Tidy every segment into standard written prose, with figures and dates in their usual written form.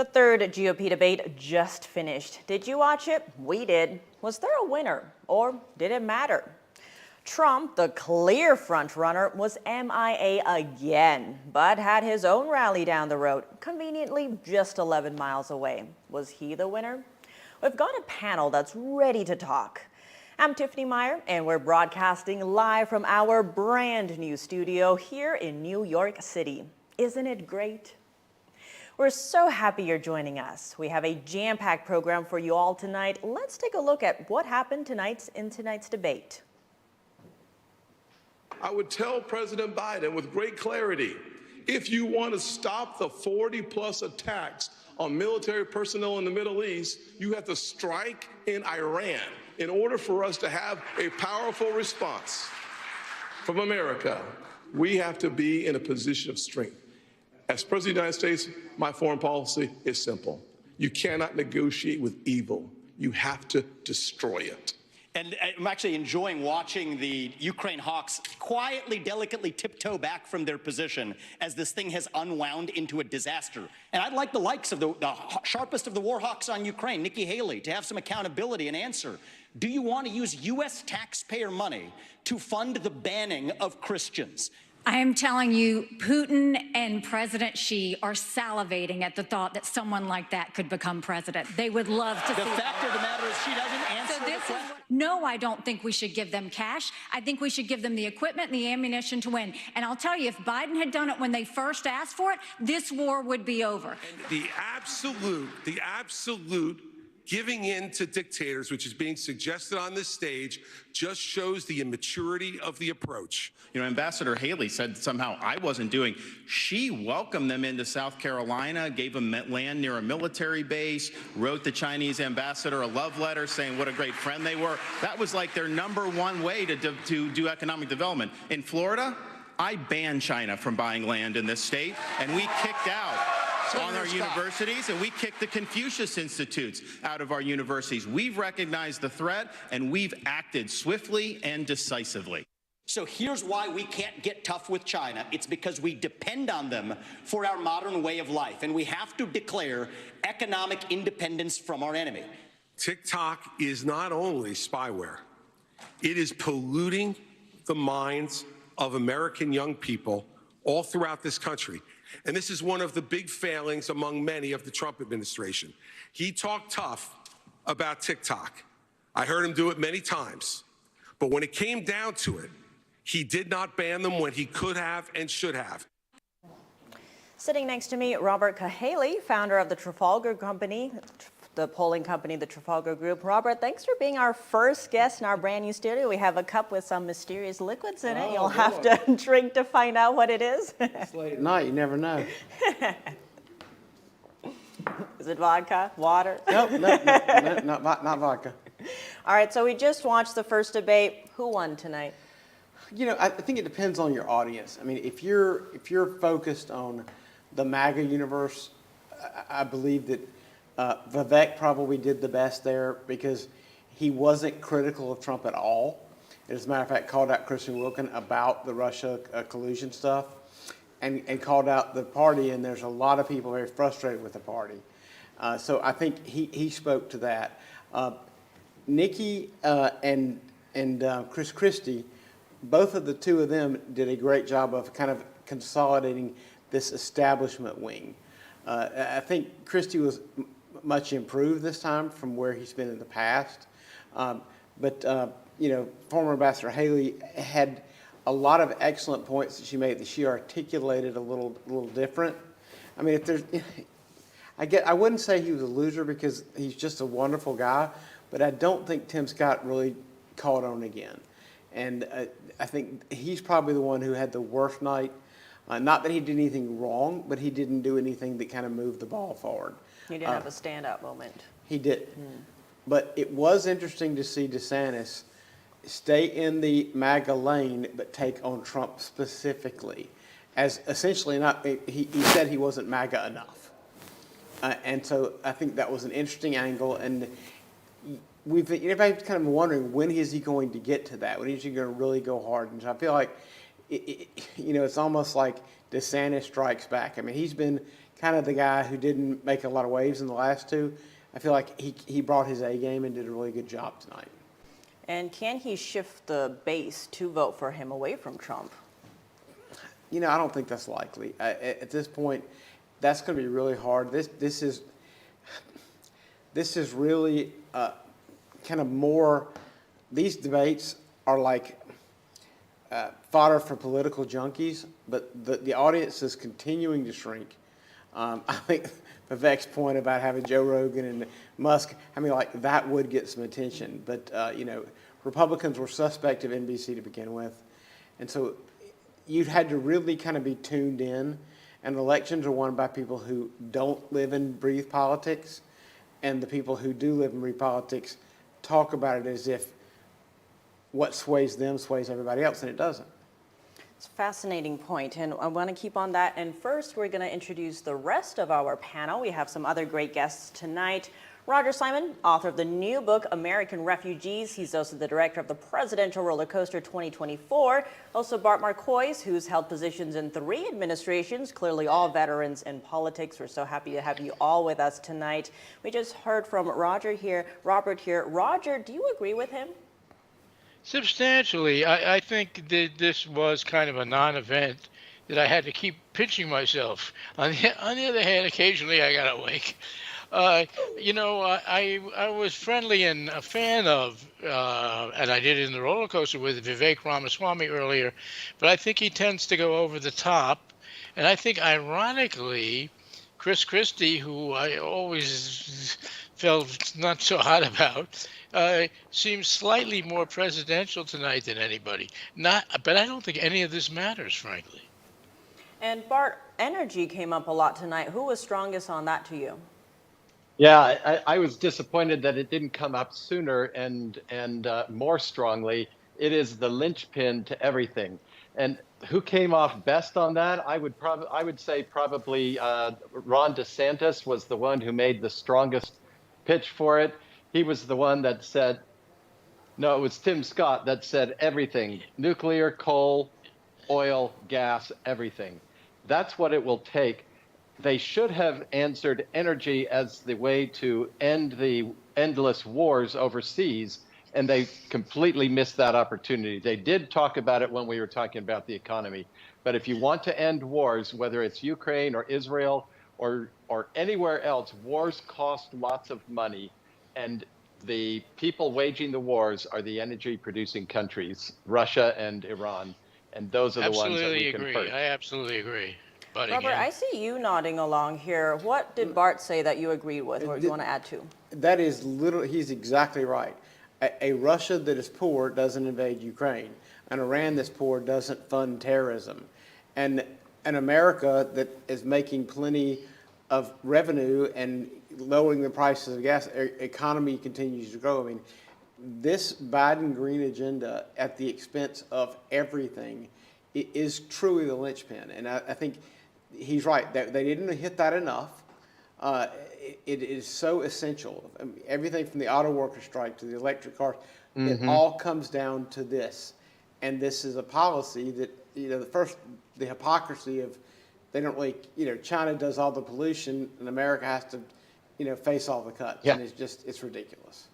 The third GOP debate just finished. Did you watch it? We did. Was there a winner, or did it matter? Trump, the clear frontrunner, was MIA again, but had his own rally down the road, conveniently just 11 miles away. Was he the winner? We've got a panel that's ready to talk. I'm Tiffany Meyer, and we're broadcasting live from our brand new studio here in New York City. Isn't it great? We're so happy you're joining us. We have a jam-packed program for you all tonight. Let's take a look at what happened in tonight's debate. I would tell President Biden with great clarity, if you want to stop the 40+ attacks on military personnel in the Middle East, you have to strike in Iran in order for us to have a powerful response from America. We have to be in a position of strength. As President of the United States, my foreign policy is simple. You cannot negotiate with evil. You have to destroy it. And I'm actually enjoying watching the Ukraine hawks quietly, delicately tiptoe back from their position as this thing has unwound into a disaster. And I'd like the likes of the sharpest of the war hawks on Ukraine, Nikki Haley, to have some accountability and answer. Do you want to use U.S. taxpayer money to fund the banning of Christians? I am telling you, Putin and President Xi are salivating at the thought that someone like that could become president. They would love to see that. The fact of the matter is she doesn't answer the question. No, I don't think we should give them cash. I think we should give them the equipment and the ammunition to win. And I'll tell you, if Biden had done it when they first asked for it, this war would be over. And the absolute giving in to dictators, which is being suggested on this stage, just shows the immaturity of the approach. You know, Ambassador Haley said somehow I wasn't doing. She welcomed them into South Carolina, gave them land near a military base, wrote the Chinese ambassador a love letter saying what a great friend they were. That was like their #1 way to do economic development. In Florida, I banned China from buying land in this state, and we kicked out on our universities, and we kicked the Confucius Institutes out of our universities. We've recognized the threat, and we've acted swiftly and decisively. So here's why we can't get tough with China. It's because we depend on them for our modern way of life, and we have to declare economic independence from our enemy. TikTok is not only spyware, it is polluting the minds of American young people all throughout this country. And this is one of the big failings among many of the Trump administration. He talked tough about TikTok. I heard him do it many times. But when it came down to it, he did not ban them when he could have and should have. Sitting next to me, Robert Cahaley, founder of the Trafalgar Company, the polling company, the Trafalgar Group. Robert, thanks for being our first guest in our brand new studio. We have a cup with some mysterious liquids in it. You'll have to drink to find out what it is. It's late at night, you never know. Is it vodka? Water? Nope, not vodka. All right, so we just watched the first debate. Who won tonight? You know, I think it depends on your audience. I mean, if you're focused on the MAGA universe, I believe that Vivek probably did the best there because he wasn't critical of Trump at all. As a matter of fact, called out Christian Wilkin about the Russia collusion stuff and called out the party, and there's a lot of people very frustrated with the party. So I think he spoke to that. Nikki and Chris Christie, both of the two of them did a great job of kind of consolidating this establishment wing. I think Christie was much improved this time from where he's been in the past. But you know, former Ambassador Haley had a lot of excellent points that she made that she articulated a little different. I mean, if there's, I wouldn't say he was a loser because he's just a wonderful guy, but I don't think Tim Scott really caught on again. And I think he's probably the one who had the worst night. Not that he did anything wrong, but he didn't do anything that kind of moved the ball forward. He didn't have a stand-up moment. He did. But it was interesting to see DeSantis stay in the MAGA lane, but take on Trump specifically. As essentially not, he said he wasn't MAGA enough. And so I think that was an interesting angle. And everybody's kind of wondering, when is he going to get to that? When is he going to really go hard? And so I feel like, you know, it's almost like DeSantis strikes back. I mean, he's been kind of the guy who didn't make a lot of waves in the last two. I feel like he brought his A game and did a really good job tonight. And can he shift the base to vote for him away from Trump? You know, I don't think that's likely. At this point, that's going to be really hard. This is really kind of more. These debates are like fodder for political junkies, but the audience is continuing to shrink. I think Vivek's point about having Joe Rogan and Musk, I mean, like that would get some attention. But you know, Republicans were suspect of NBC to begin with, and so you'd had to really kind of be tuned in. And elections are won by people who don't live and breathe politics, and the people who do live and breathe politics talk about it as if what sways them sways everybody else, and it doesn't. It's a fascinating point, and I want to keep on that. And first, we're going to introduce the rest of our panel. We have some other great guests tonight. Roger Simon, author of the new book, American Refugees. He's also the director of the Presidential Roller Coaster 2024. Also, Bart Marcois, who's held positions in 3 administrations, clearly all veterans in politics. We're so happy to have you all with us tonight. We just heard from Robert here. Roger, do you agree with him? Substantially. I think that this was kind of a non-event that I had to keep pinching myself. On the other hand, occasionally I got awake. You know, I was friendly and a fan of, and I did it in the roller coaster with Vivek Ramaswamy earlier, but I think he tends to go over the top. And I think, ironically, Chris Christie, who I always felt not so hot about, seems slightly more presidential tonight than anybody. But I don't think any of this matters, frankly. And Bart, energy came up a lot tonight. Who was strongest on that to you? Yeah, I was disappointed that it didn't come up sooner and more strongly. It is the linchpin to everything. And who came off best on that? I would say probably Ron DeSantis was the one who made the strongest pitch for it. He was the one that said, no, it was Tim Scott that said everything: nuclear, coal, oil, gas, everything. That's what it will take. They should have answered energy as the way to end the endless wars overseas, and they completely missed that opportunity. They did talk about it when we were talking about the economy, but if you want to end wars, whether it's Ukraine or Israel or anywhere else, wars cost lots of money, and the people waging the wars are the energy-producing countries, Russia and Iran, and those are the ones that we can hurt. I absolutely agree. Robert, I see you nodding along here. What did Bart say that you agreed with, or do you want to add to? That is literally, he's exactly right. A Russia that is poor doesn't invade Ukraine. An Iran that's poor doesn't fund terrorism. And an America that is making plenty of revenue and lowering the prices of gas, economy continues to grow. I mean, this Biden green agenda at the expense of everything is truly the linchpin. And I think he's right. They didn't hit that enough. It is so essential. I mean, everything from the auto worker strike to the electric cars, it all comes down to this. And this is a policy that, you know, the hypocrisy of, they don't really, you know, China does all the pollution and America has to, you know, face all the cuts. Yeah. And it's ridiculous.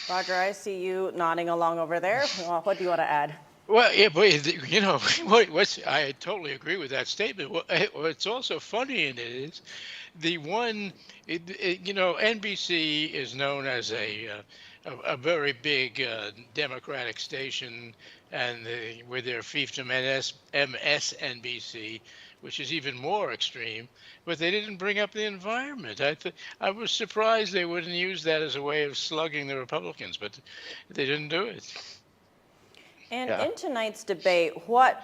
Roger, I see you nodding along over there. What do you want to add? Well, yeah, but you know, I totally agree with that statement. What's also funny in it is the one, you know, NBC is known as a very big Democratic station, and with their fiefdom MSNBC, which is even more extreme, but they didn't bring up the environment. I was surprised they wouldn't use that as a way of slugging the Republicans, but they didn't do it. And in tonight's debate, what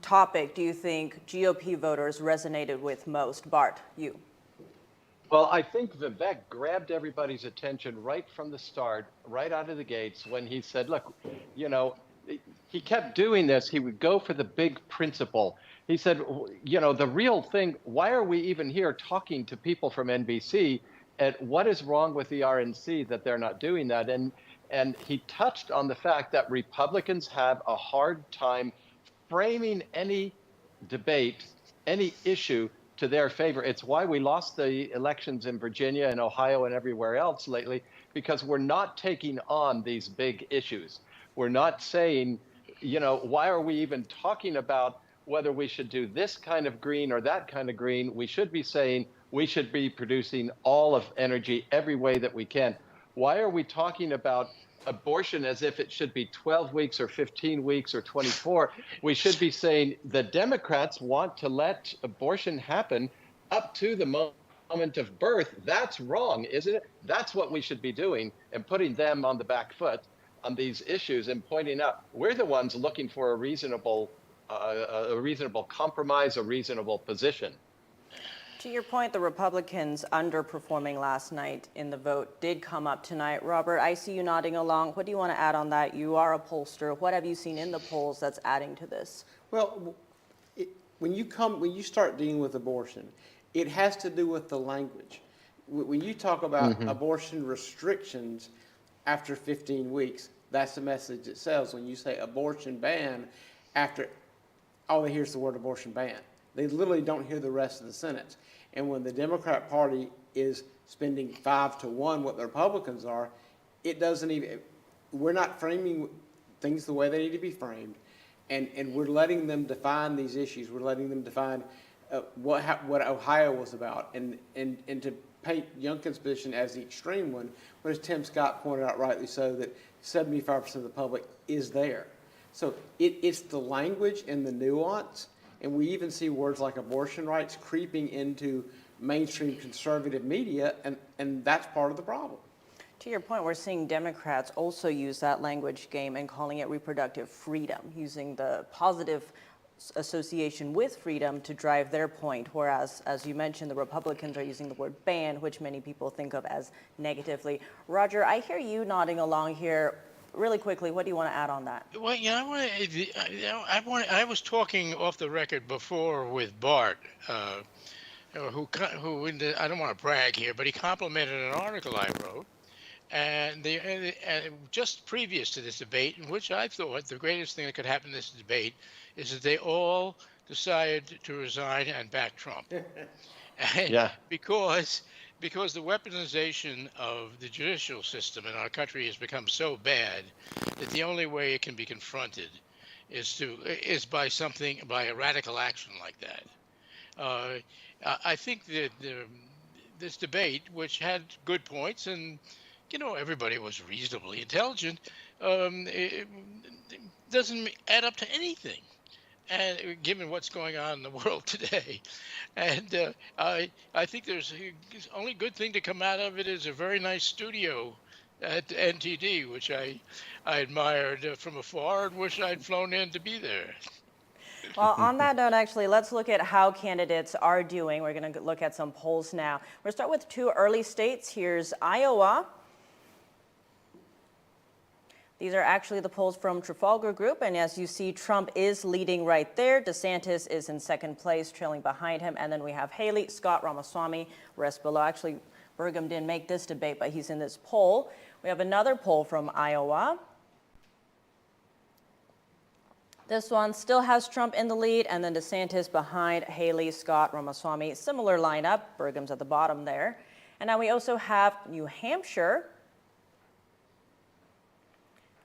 topic do you think GOP voters resonated with most? Bart, you. Well, I think Vivek grabbed everybody's attention right from the start, right out of the gates, when he said, look, you know, he kept doing this. He would go for the big principle. He said, you know, the real thing, why are we even here talking to people from NBC? And what is wrong with the RNC that they're not doing that? And he touched on the fact that Republicans have a hard time framing any debate, any issue to their favor. It's why we lost the elections in Virginia and Ohio and everywhere else lately, because we're not taking on these big issues. We're not saying, why are we even talking about whether we should do this kind of green or that kind of green? We should be saying we should be producing all of energy every way that we can. Why are we talking about abortion as if it should be 12 weeks or 15 weeks or 24? We should be saying the Democrats want to let abortion happen up to the moment of birth. That's wrong, isn't it? That's what we should be doing, and putting them on the back foot on these issues and pointing out we're the ones looking for a reasonable compromise, a reasonable position. To your point, the Republicans underperforming last night in the vote did come up tonight. Robert, I see you nodding along. What do you want to add on that? You are a pollster. What have you seen in the polls that's adding to this? Well, when you start dealing with abortion, it has to do with the language. When you talk about abortion restrictions after 15 weeks, that's the message it sells. When you say abortion ban, all they hear is the word abortion ban. They literally don't hear the rest of the sentence. And when the Democrat Party is spending 5 to 1 what the Republicans are, we're not framing things the way they need to be framed. And we're letting them define these issues. We're letting them define what Ohio was about. And to paint Youngkin's position as the extreme one, but as Tim Scott pointed out rightly so, that 75% of the public is there. So it's the language and the nuance. And we even see words like abortion rights creeping into mainstream conservative media, and that's part of the problem. To your point, we're seeing Democrats also use that language game and calling it reproductive freedom, using the positive association with freedom to drive their point, whereas, as you mentioned, the Republicans are using the word ban, which many people think of as negatively. Roger, I hear you nodding along here. Really quickly, what do you want to add on that? Well, I was talking off the record before with Bart, who I don't want to brag here, but he complimented an article I wrote, and just previous to this debate, in which I thought the greatest thing that could happen in this debate is that they all decided to resign and back Trump. Yeah. Because the weaponization of the judicial system in our country has become so bad that the only way it can be confronted is by a radical action like that. I think that this debate, which had good points, and everybody was reasonably intelligent, it doesn't add up to anything. And given what's going on in the world today, and I think there's only good thing to come out of it is a very nice studio at NTD, which I admired from afar and wish I'd flown in to be there. Well, on that note, actually, let's look at how candidates are doing. We're going to look at some polls now. We're going to start with 2 early states. Here's Iowa. These are actually the polls from Trafalgar Group, and as you see, Trump is leading right there. DeSantis is in second place, trailing behind him, and then we have Haley, Scott, Ramaswamy, rest below. Actually, Burgum didn't make this debate, but he's in this poll. We have another poll from Iowa. This one still has Trump in the lead, and then DeSantis behind Haley, Scott, Ramaswamy. Similar lineup. Burgum's at the bottom there. And now we also have New Hampshire.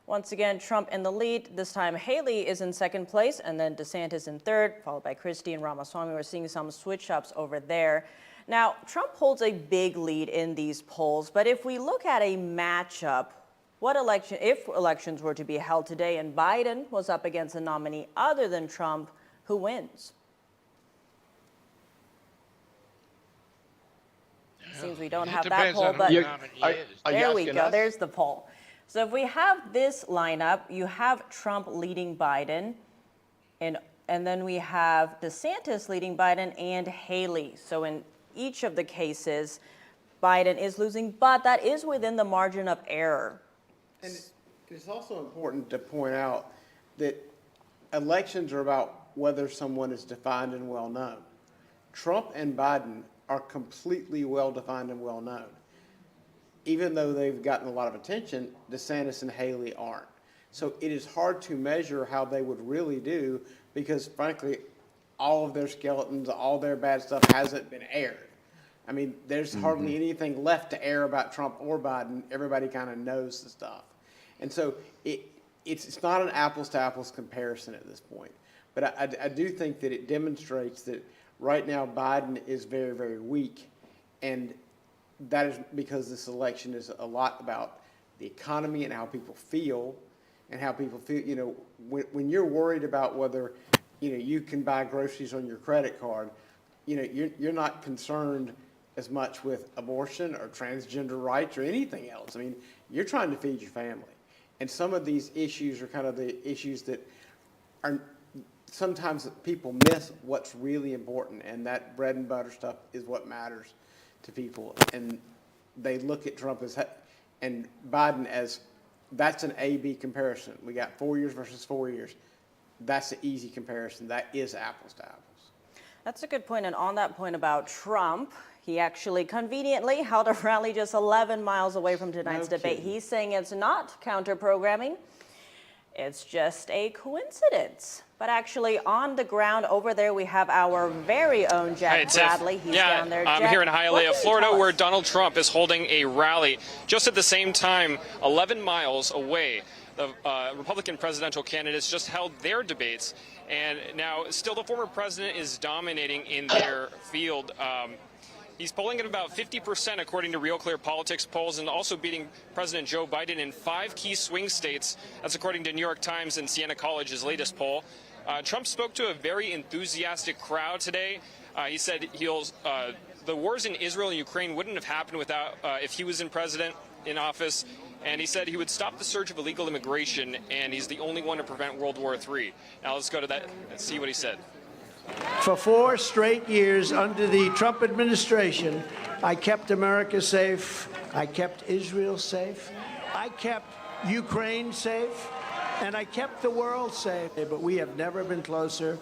Once again, Trump in the lead. This time, Haley is in second place, and then DeSantis in third, followed by Christie and Ramaswamy. We're seeing some switch-ups over there. Now, Trump holds a big lead in these polls, but if we look at a matchup, if elections were to be held today and Biden was up against a nominee other than Trump, who wins? Seems we don't have that poll, but there we go. There's the poll. So if we have this lineup, you have Trump leading Biden, and then we have DeSantis leading Biden and Haley. So in each of the cases, Biden is losing, but that is within the margin of error. And it's also important to point out that elections are about whether someone is defined and well known. Trump and Biden are completely well defined and well known. Even though they've gotten a lot of attention, DeSantis and Haley aren't. So it is hard to measure how they would really do because, frankly, all of their skeletons, all their bad stuff hasn't been aired. I mean, there's hardly anything left to air about Trump or Biden. Everybody kind of knows the stuff. And so it's not an apples to apples comparison at this point. But I do think that it demonstrates that right now Biden is very, very weak. And that is because this election is a lot about the economy and how people feel. And how people feel, you know, when you're worried about whether, you know, you can buy groceries on your credit card, you know, you're not concerned as much with abortion or transgender rights or anything else. I mean, you're trying to feed your family. And some of these issues are kind of the issues that are sometimes people miss what's really important, and that bread and butter stuff is what matters to people. And they look at Trump as and Biden as that's an A-B comparison. We got 4 years versus 4 years. That's an easy comparison. That is apples to apples. That's a good point. And on that point about Trump, he actually conveniently held a rally just 11 miles away from tonight's debate. He's saying it's not counter-programming. It's just a coincidence. But actually, on the ground over there, we have our very own Jack Bradley. He's down there. I'm here in Hialeah, Florida, where Donald Trump is holding a rally. Just at the same time, 11 miles away, the Republican presidential candidates just held their debates. And now, still, the former president is dominating in their field. He's polling at about 50% according to Real Clear Politics polls, and also beating President Joe Biden in 5 key swing states. That's according to New York Times and Siena College's latest poll. Trump spoke to a very enthusiastic crowd today. He said the wars in Israel and Ukraine wouldn't have happened without if he was in office. And he said he would stop the surge of illegal immigration, and he's the only one to prevent World War III. Now let's go to that and see what he said. For 4 straight years under the Trump administration, I kept America safe. I kept Israel safe. I kept Ukraine safe. And I kept the world safe. But we have never been closer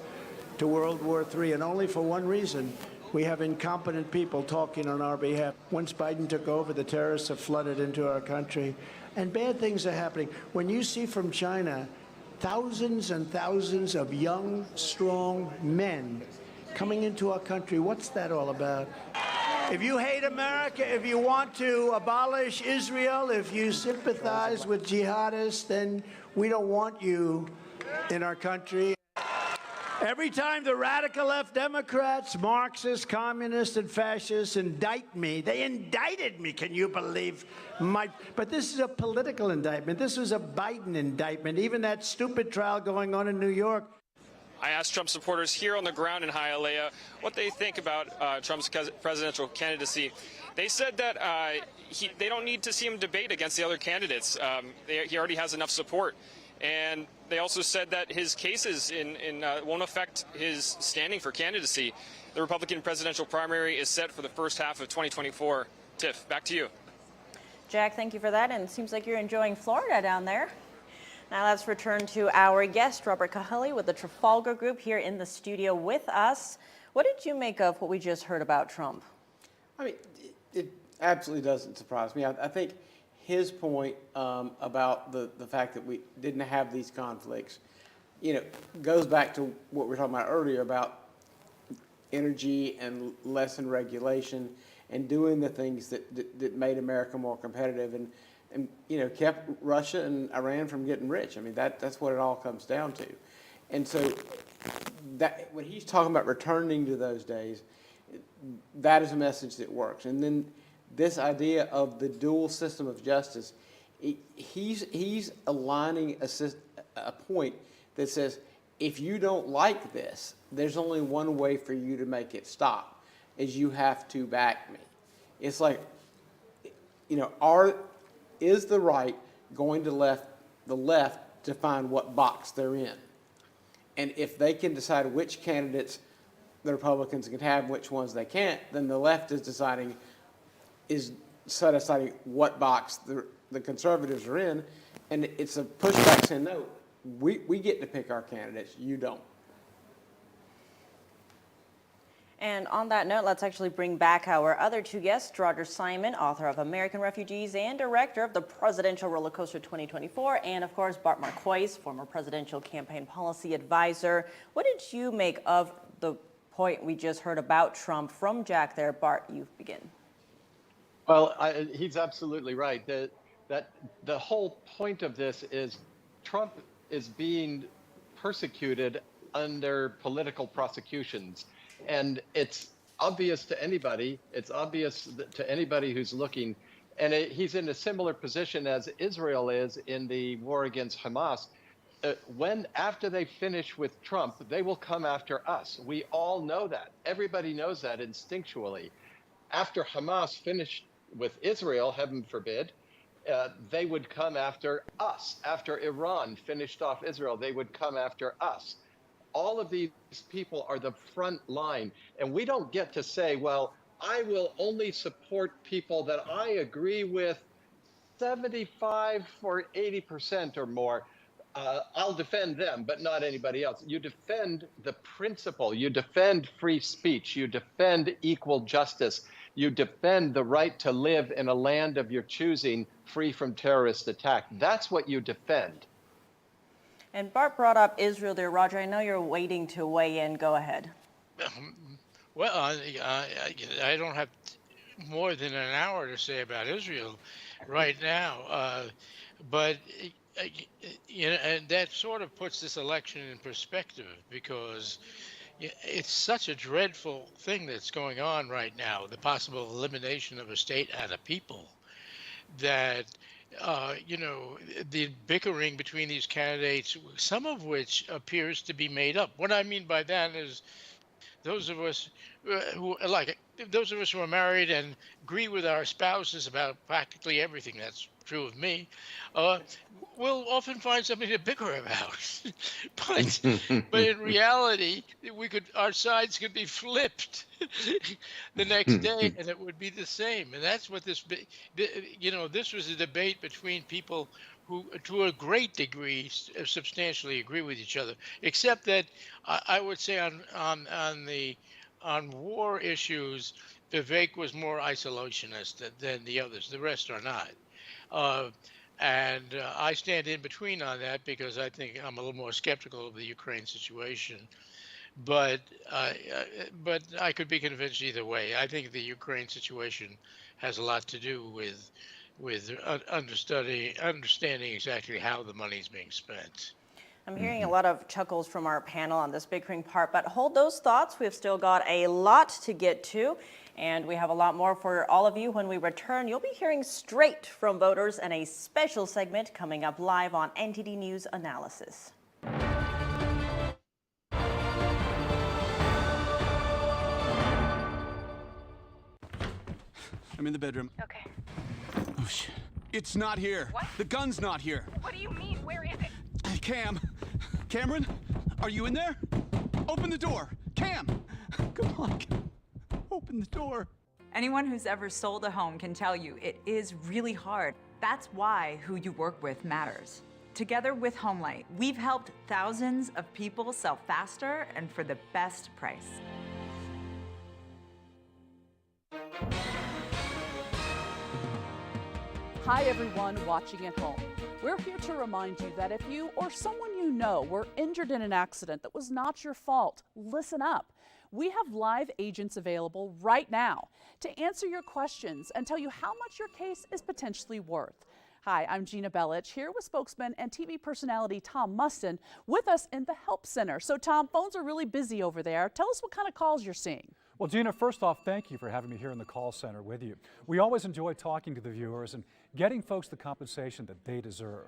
to World War III, and only for one reason. We have incompetent people talking on our behalf. Once Biden took over, the terrorists have flooded into our country, and bad things are happening. When you see from China thousands and thousands of young, strong men coming into our country, what's that all about? If you hate America, if you want to abolish Israel, if you sympathize with jihadists, then we don't want you in our country. Every time the radical left Democrats, Marxists, communists, and fascists indict me, they indicted me, can you believe? But this is a political indictment. This was a Biden indictment. Even that stupid trial going on in New York. I asked Trump supporters here on the ground in Hialeah what they think about Trump's presidential candidacy. They said that they don't need to see him debate against the other candidates. He already has enough support. And they also said that his cases won't affect his standing for candidacy. The Republican presidential primary is set for the first half of 2024. Tiff, back to you. Jack, thank you for that. And it seems like you're enjoying Florida down there. Now let's return to our guest, Robert Cahaly with the Trafalgar Group, here in the studio with us. What did you make of what we just heard about Trump? I mean, it absolutely doesn't surprise me. I think his point about the fact that we didn't have these conflicts, you know, goes back to what we were talking about earlier about energy and less in regulation and doing the things that made America more competitive and you know, kept Russia and Iran from getting rich. I mean, that's what it all comes down to. And so that when he's talking about returning to those days, that is a message that works. And then this idea of the dual system of justice, he's aligning a point that says, if you don't like this, there's only one way for you to make it stop, is you have to back me. It's like, you know, is the right going to the left to find what box they're in? And if they can decide which candidates the Republicans can have, which ones they can't, then the left is deciding what box the conservatives are in. And it's a pushback saying, no, we get to pick our candidates, you don't. And on that note, let's actually bring back our other two guests, Roger Simon, author of American Refugees and director of the Presidential Roller Coaster 2024, and of course, Bart Marquez, former presidential campaign policy advisor. What did you make of the point we just heard about Trump from Jack there. Bart, you begin. Well, he's absolutely right. That the whole point of this is Trump is being persecuted under political prosecutions. And it's obvious to anybody, who's looking, and he's in a similar position as Israel is in the war against Hamas. After they finish with Trump, they will come after us. We all know that. Everybody knows that instinctually. After Hamas finished with Israel, heaven forbid, they would come after us. After Iran finished off Israel, they would come after us. All of these people are the front line. And we don't get to say, well, I will only support people that I agree with 75 or 80% or more. I'll defend them, but not anybody else. You defend the principle. You defend free speech. You defend equal justice. You defend the right to live in a land of your choosing, free from terrorist attack. That's what you defend. And Bart brought up Israel there. Roger, I know you're waiting to weigh in. Go ahead. Well, I don't have more than an hour to say about Israel right now, but you know, and that sort of puts this election in perspective, because it's such a dreadful thing that's going on right now, the possible elimination of a state and a people, that you know, the bickering between these candidates, some of which appears to be made up. What I mean by that is those of us who are married and agree with our spouses about practically everything, that's true of me, we'll often find something to bicker about. but in reality, our sides could be flipped the next day, and it would be the same. And that's what this was a debate between people who, to a great degree, substantially agree with each other, except that I would say on war issues, Vivek was more isolationist than the others. The rest are not. And I stand in between on that, because I think I'm a little more skeptical of the Ukraine situation. But I could be convinced either way. I think the Ukraine situation has a lot to do with understanding exactly how the money is being spent. I'm hearing a lot of chuckles from our panel on this bickering part, but hold those thoughts. We've still got a lot to get to, and we have a lot more for all of you when we return. You'll be hearing straight from voters in a special segment coming up live on NTD News Analysis. I'm in the bedroom. Okay. Oh, shit. It's not here. What? The gun's not here. What do you mean? Where is it? Cameron, are you in there? Open the door. Cam, come on, open the door. Anyone who's ever sold a home can tell you it is really hard. That's why who you work with matters. Together with HomeLight, we've helped thousands of people sell faster and for the best price. Hi everyone watching at home. We're here to remind you that if you or someone you know were injured in an accident that was not your fault, listen up. We have live agents available right now to answer your questions and tell you how much your case is potentially worth. Hi, I'm Gina Bellich, here with spokesman and TV personality Tom Mustin with us in the Help Center. So Tom, phones are really busy over there. Tell us what kind of calls you're seeing. Well, Gina, first off, thank you for having me here in the call center with you. We always enjoy talking to the viewers and getting folks the compensation that they deserve.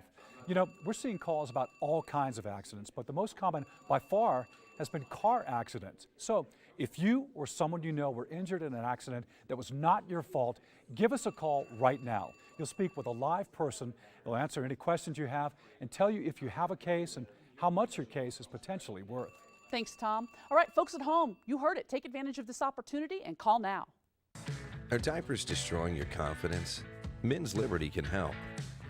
You know, we're seeing calls about all kinds of accidents, but the most common by far has been car accidents. So if you or someone you know were injured in an accident that was not your fault, give us a call right now. You'll speak with a live person. They'll answer any questions you have and tell you if you have a case and how much your case is potentially worth. Thanks, Tom. All right, folks at home, you heard it. Take advantage of this opportunity and call now. Are diapers destroying your confidence? Men's Liberty can help.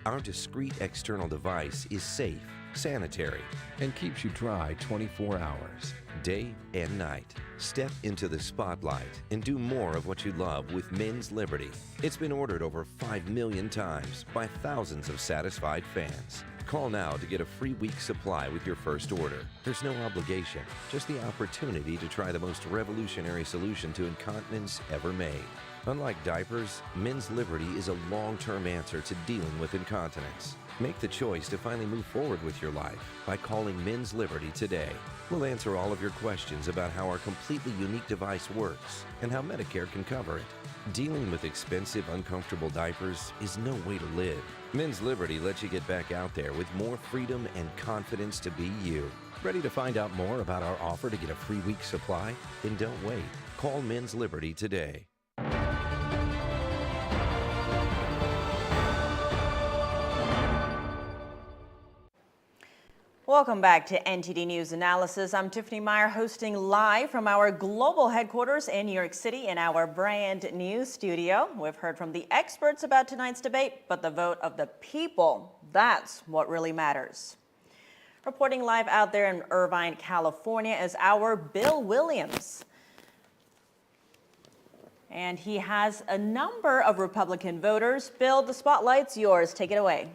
Our discreet external device is safe, sanitary, and keeps you dry 24 hours, day and night. Step into the spotlight and do more of what you love with Men's Liberty. It's been ordered over 5 million times by thousands of satisfied fans. Call now to get a free week supply with your first order. There's no obligation, just the opportunity to try the most revolutionary solution to incontinence ever made. Unlike diapers, Men's Liberty is a long-term answer to dealing with incontinence. Make the choice to finally move forward with your life by calling Men's Liberty today. We'll answer all of your questions about how our completely unique device works and how Medicare can cover it. Dealing with expensive, uncomfortable diapers is no way to live. Men's Liberty lets you get back out there with more freedom and confidence to be you. Ready to find out more about our offer to get a free week supply? Then don't wait. Call Men's Liberty today. Welcome back to NTD News Analysis. I'm Tiffany Meyer, hosting live from our global headquarters in New York City in our brand new studio. We've heard from the experts about tonight's debate, but the vote of the people, that's what really matters. Reporting live out there in Irvine, California is our Bill Williams. And he has a number of Republican voters. Bill, the spotlight's yours. Take it away.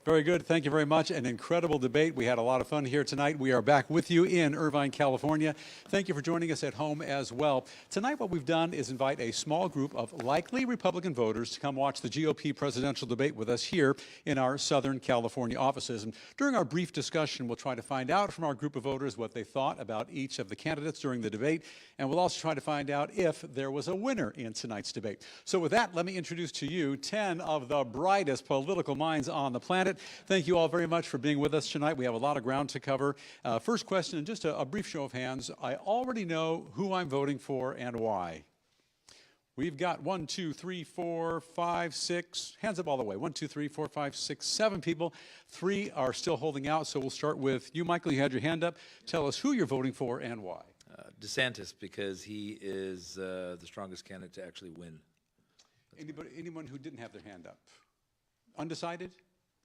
Very good. Thank you very much. An incredible debate. We had a lot of fun here tonight. We are back with you in Irvine, California. Thank you for joining us at home as well. Tonight, what we've done is invite a small group of likely Republican voters to come watch the GOP presidential debate with us here in our Southern California offices. And during our brief discussion, we'll try to find out from our group of voters what they thought about each of the candidates during the debate. And we'll also try to find out if there was a winner in tonight's debate. So with that, let me introduce to you 10 of the brightest political minds on the planet. Thank you all very much for being with us tonight. We have a lot of ground to cover. First question, just a brief show of hands. I already know who I'm voting for and why. We've got 1, 2, 3, 4, 5, 6, hands up all the way. 1, 2, 3, 4, 5, 6, 7 people. 3 are still holding out, so we'll start with you, Michael. You had your hand up. Tell us who you're voting for and why. DeSantis, because he is the strongest candidate to actually win. Anyone who didn't have their hand up? Undecided?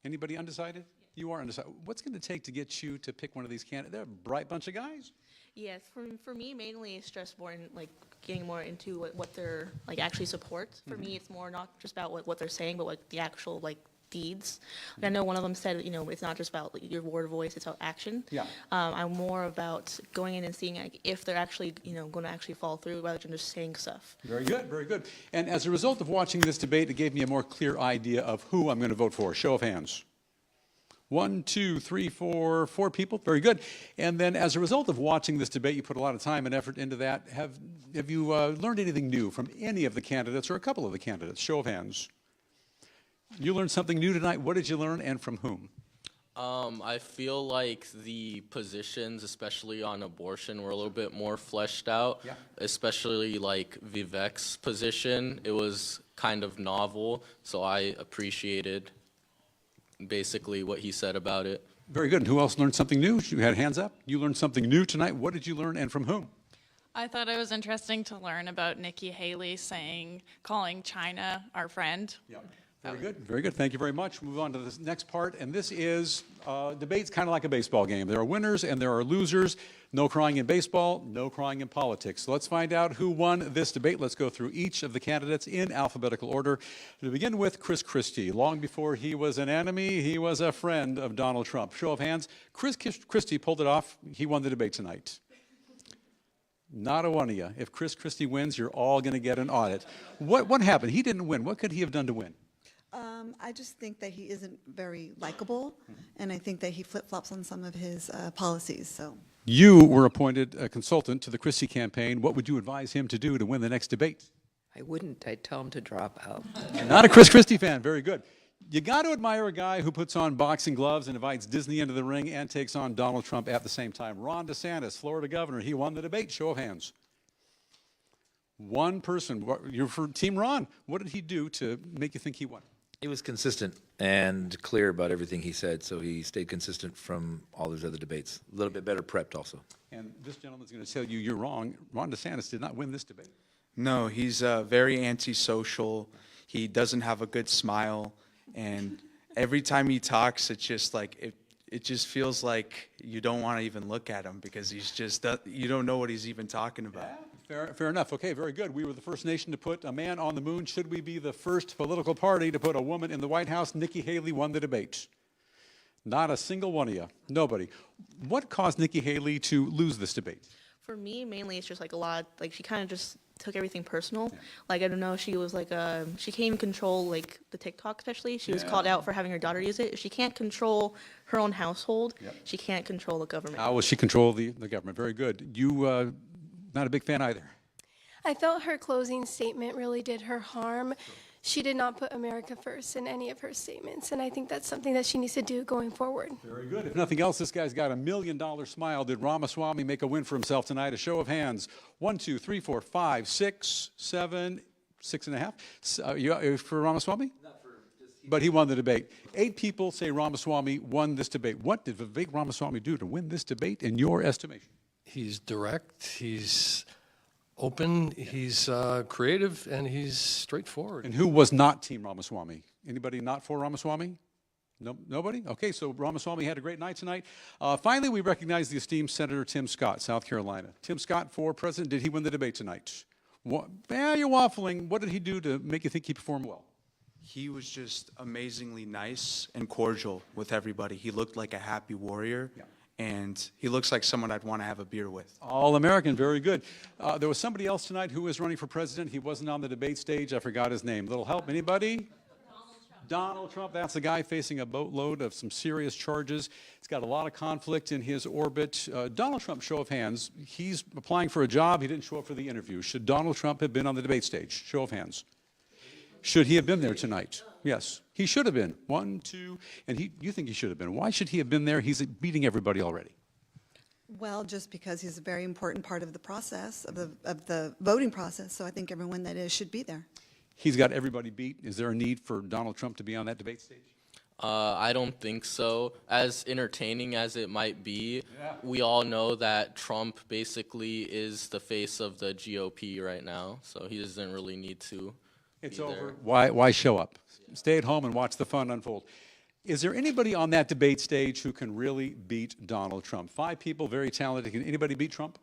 Anybody undecided? Yeah. You are undecided. What's going to take to get you to pick one of these candidates? They're a bright bunch of guys. Yes, for me, mainly it's just more in, like, getting more into what they're like actually supports. For me, it's more not just about what they're saying, but like the actual like deeds. I know one of them said, it's not just about like, your word voice, it's about action. Yeah. I'm more about going in and seeing like, if they're actually, going to actually follow through rather than just saying stuff. Very good, very good. And as a result of watching this debate, it gave me a more clear idea of who I'm going to vote for. Show of hands. 1, 2, 3, 4 people. Very good. And then as a result of watching this debate, you put a lot of time and effort into that. Have you learned anything new from any of the candidates or a couple of the candidates? Show of hands. You learned something new tonight. What did you learn and from whom? I feel like the positions, especially on abortion, were a little bit more fleshed out, yeah. Especially like Vivek's position. It was kind of novel, so I appreciated basically what he said about it. Very good. And who else learned something new? You had hands up. You learned something new tonight. What did you learn and from whom? I thought it was interesting to learn about Nikki Haley calling China our friend. Yeah. Very good. Very good. Thank you very much. We'll move on to this next part. And this is debates kind of like a baseball game. There are winners and there are losers. No crying in baseball, no crying in politics. So let's find out who won this debate. Let's go through each of the candidates in alphabetical order. To begin with, Chris Christie. Long before he was an enemy, he was a friend of Donald Trump. Show of hands. Chris Christie pulled it off. He won the debate tonight. Not a one of you. If Chris Christie wins, you're all going to get an audit. What happened? He didn't win. What could he have done to win? I just think that he isn't very likable, and I think that he flip-flops on some of his policies. So you were appointed a consultant to the Christie campaign. What would you advise him to do to win the next debate? I wouldn't. I'd tell him to drop out. Not a Chris Christie fan. Very good. You got to admire a guy who puts on boxing gloves and invites Disney into the ring and takes on Donald Trump at the same time. Ron DeSantis, Florida governor. He won the debate. Show of hands. One person. You're for Team Ron. What did he do to make you think he won? He was consistent and clear about everything he said, so he stayed consistent from all his other debates. A little bit better prepped also. And this gentleman's going to tell you you're wrong. Ron DeSantis did not win this debate. No, he's very antisocial. He doesn't have a good smile, and every time he talks, it's just like it just feels like you don't want to even look at him because he's just you don't know what he's even talking about. Fair enough. Okay, very good. We were the first nation to put a man on the moon. Should we be the first political party to put a woman in the White House? Nikki Haley won the debate. Not a single one of you. Nobody. What caused Nikki Haley to lose this debate? For me, mainly it's just like a lot, like she kind of just took everything personal. Like, I don't know, she was like, she can't even control like the TikTok especially. She was called out for having her daughter use it. If she can't control her own household, she can't control the government. How will she control the government? Very good. You, not a big fan either. I felt her closing statement really did her harm. She did not put America first in any of her statements, and I think that's something that she needs to do going forward. Very good. If nothing else, this guy's got $1 million smile. Did Ramaswamy make a win for himself tonight? A show of hands. 1, 2, 3, 4, 5, 6, 7, 6.5. You for Ramaswamy? But he won the debate. 8 people say Ramaswamy won this debate. What did Vivek Ramaswamy do to win this debate in your estimation? He's direct, he's open, he's creative, and he's straightforward. And who was not Team Ramaswamy? Anybody not for Ramaswamy? No, nobody? Okay, so Ramaswamy had a great night tonight. Finally, we recognize the esteemed Senator Tim Scott, South Carolina. Tim Scott for president. Did he win the debate tonight? You're waffling. What did he do to make you think he performed well? He was just amazingly nice and cordial with everybody. He looked like a happy warrior. Yeah. And he looks like someone I'd want to have a beer with. All-American, very good. There was somebody else tonight who was running for president. He wasn't on the debate stage. I forgot his name. Little help, anybody? Donald Trump. That's the guy facing a boatload of some serious charges. He's got a lot of conflict in his orbit. Donald Trump, show of hands, he's applying for a job. He didn't show up for the interview. Should Donald Trump have been on the debate stage? Show of hands. Should he have been there tonight? Yes, he should have been. 1, 2, and you think he should have been. Why should he have been there? He's beating everybody already. Well, just because he's a very important part of the process, of the voting process, so I think everyone that is should be there. He's got everybody beat. Is there a need for Donald Trump to be on that debate stage? I don't think so. As entertaining as it might be, we all know that Trump basically is the face of the GOP right now, so he doesn't really need to. It's over. Why show up? Stay at home and watch the fun unfold. Is there anybody on that debate stage who can really beat Donald Trump? 5 people, very talented. Can anybody beat Trump?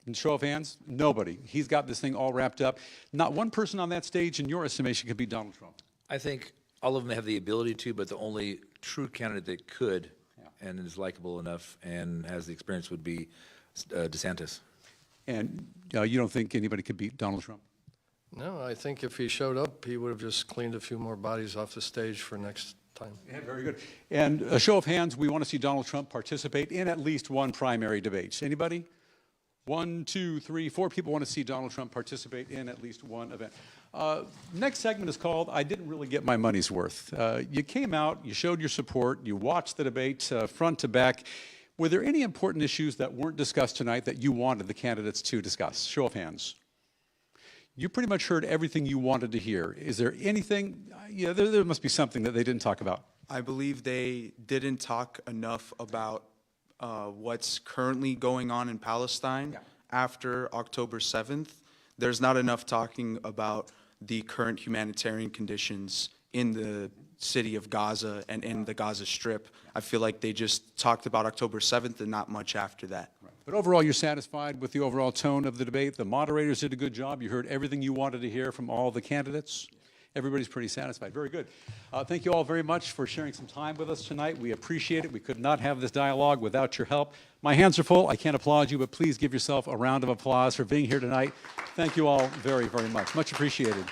In show of hands? Nobody. He's got this thing all wrapped up. Not one person on that stage, in your estimation, can beat Donald Trump. I think all of them have the ability to, but the only true candidate that could and is likable enough and has the experience would be DeSantis. And you don't think anybody could beat Donald Trump? No, I think if he showed up, he would have just cleaned a few more bodies off the stage for next time. Yeah, very good. And a show of hands, we want to see Donald Trump participate in at least one primary debate. Anybody? 1, 2, 3, 4 people want to see Donald Trump participate in at least one event. Next segment is called I Didn't Really Get My Money's Worth. You came out, you showed your support, you watched the debate front to back. Were there any important issues that weren't discussed tonight that you wanted the candidates to discuss? Show of hands. You pretty much heard everything you wanted to hear. Is there anything, there must be something that they didn't talk about. I believe they didn't talk enough about what's currently going on in Palestine after October 7th. There's not enough talking about the current humanitarian conditions in the city of Gaza and in the Gaza Strip. I feel like they just talked about October 7th and not much after that. But overall, you're satisfied with the overall tone of the debate? The moderators did a good job. You heard everything you wanted to hear from all the candidates? Everybody's pretty satisfied. Very good. Thank you all very much for sharing some time with us tonight. We appreciate it. We could not have this dialogue without your help. My hands are full. I can't applaud you, but please give yourself a round of applause for being here tonight. Thank you all very, very much. Much appreciated.